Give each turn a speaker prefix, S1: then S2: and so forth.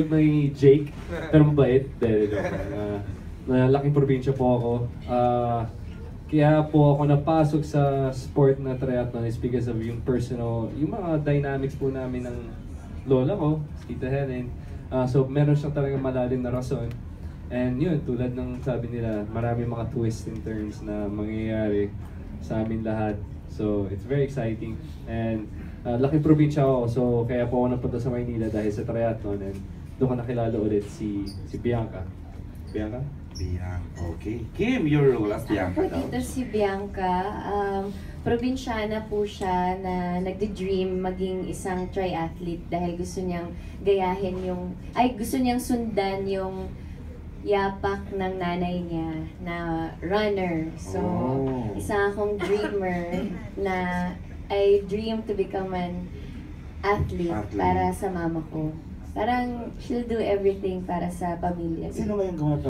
S1: May Jake, pero mabait. Laking probinsya po ako. Kaya po ako napasok sa sport na triathlon is because of yung personal, yung mga dynamics po namin ng lola ko, Tita Helen. So meron siyang talagang malalim na rason. And yun, tulad ng sabi nila, marami mga twists and turns na mangyayari sa amin lahat. So it's very exciting. And laking probinsya ako, so kaya po ako napunta sa Maynila dahil sa triathlon. And doon ko nakilala ulit si Bianca. Bianca?
S2: Bianca, okay. Kim, your role as Bianca
S3: Ako dito si Bianca. Probinsyana po siya na nagdi-dream maging isang triathlete dahil gusto niyang gayahin gusto niyang sundan yung yapak ng nanay niya na runner. So, isa akong dreamer na I dream to become an athlete para sa mama ko. Parang she'll do everything para sa pamilya.
S2: Sino ba yung gumawa